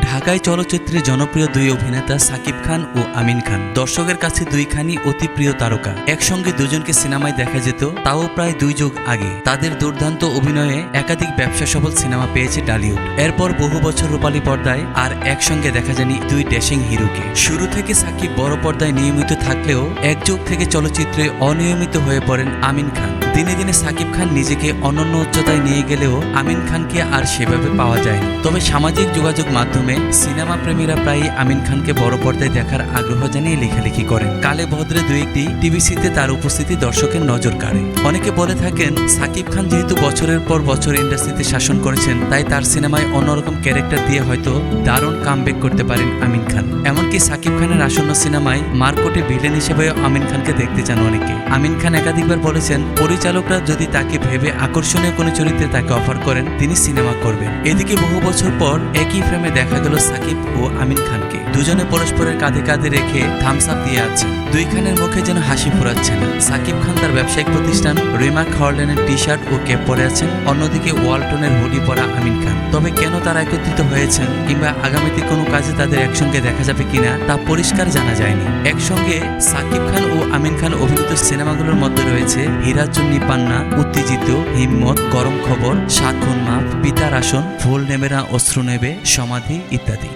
ঢাকায় চলচ্চিত্রে জনপ্রিয় দুই অভিনেতা সাকিব খান ও আমিন খান দর্শকের কাছে দুইখানি অতি প্রিয় তারকা। একসঙ্গে দুজনকে সিনেমায় দেখা যেত, তাও প্রায় 2 যুগ আগে। তাদের দুর্দান্ত অভিনয়ে একাধিক ব্যবসা সফল সিনেমা পেয়েছে টলিউড। এরপর বহু বছর রূপালী পর্দায় আর একসঙ্গে দেখা যায়নি দুই ড্যাশিং হিরোকে। শুরু থেকে সাকিব বড় পর্দায় নিয়মিত থাকলেও এক যুগ থেকে চলচ্চিত্রে অনিয়মিত হয়ে পড়েন আমিন খান। দিনে দিনে সাকিব খান নিজেকে অনন্য উচ্চতায় নিয়ে গেলেও আমিন খানকে আর সেভাবে পাওয়া যায়নি। তবে সামাজিক যোগাযোগ মাধ্যমে সিনেমা প্রেমীরা প্রায়ই আমিন খানকে বড় পর্দায় দেখার আগ্রহ জানিয়ে লেখালেখি করেন। কালে ভদ্রে 2-1টি টিভিসিতে তার উপস্থিতি দর্শকের নজর কাড়ে। অনেকে বলে থাকেন সাকিব খান যেহেতু বছরের পর বছর ইন্ডাস্ট্রিতে শাসন করেছেন, তাই তার সিনেমায় অন্যরকম ক্যারেক্টার দিয়ে হয়তো দারুণ কামব্যাক করতে পারেন আমিন খান। এমনকি সাকিব খানের আসন্ন সিনেমায় মার্কোটে ভিলেন হিসেবেও আমিন খানকে দেখতে চান অনেকে। আমিন খান একাধিকবার বলেছেন পরিচালকরা যদি তাকে ভেবে আকর্ষণীয় কোনো চরিত্রে তাকে অফার করেন, তিনি সিনেমা করবেন। এদিকে বহু বছর পর একই ফ্রেমে দেখা গেল সাকিব ও আমিন খানকে। দুজনে পরস্পরের কাঁধে কাঁধে রেখে থামস আপ দিয়ে আছেন। দুই খানের মুখে যেন হাসি ফোরাচ্ছে না। সাকিব খান তার ব্যবসায়িক প্রতিষ্ঠান রিমার্ক হল্ডেনের টি-শার্ট ও ক্যাপ পরে আছেন, অন্যদিকে ওয়ালটনের হুডি পরা আমিন খান। তবে কেন তারা একত্রিত হয়েছেন কিংবা আগামীতে কোনো কাজে তাদের একসঙ্গে দেখা যাবে কিনা তা পরিষ্কার জানা যায়নি। একসঙ্গে সাকিব খান ও আমিন খান অভিনীত সিনেমাগুলোর মধ্যে রয়েছে হীরাচুন্নি পান্না, উত্তেজিত, হিম্মত, গরম খবর, 7 খুন মাফ, পিতার আসন, ফুল নেবে না অশ্রু নেবে, সমাধি ইত্যাদি।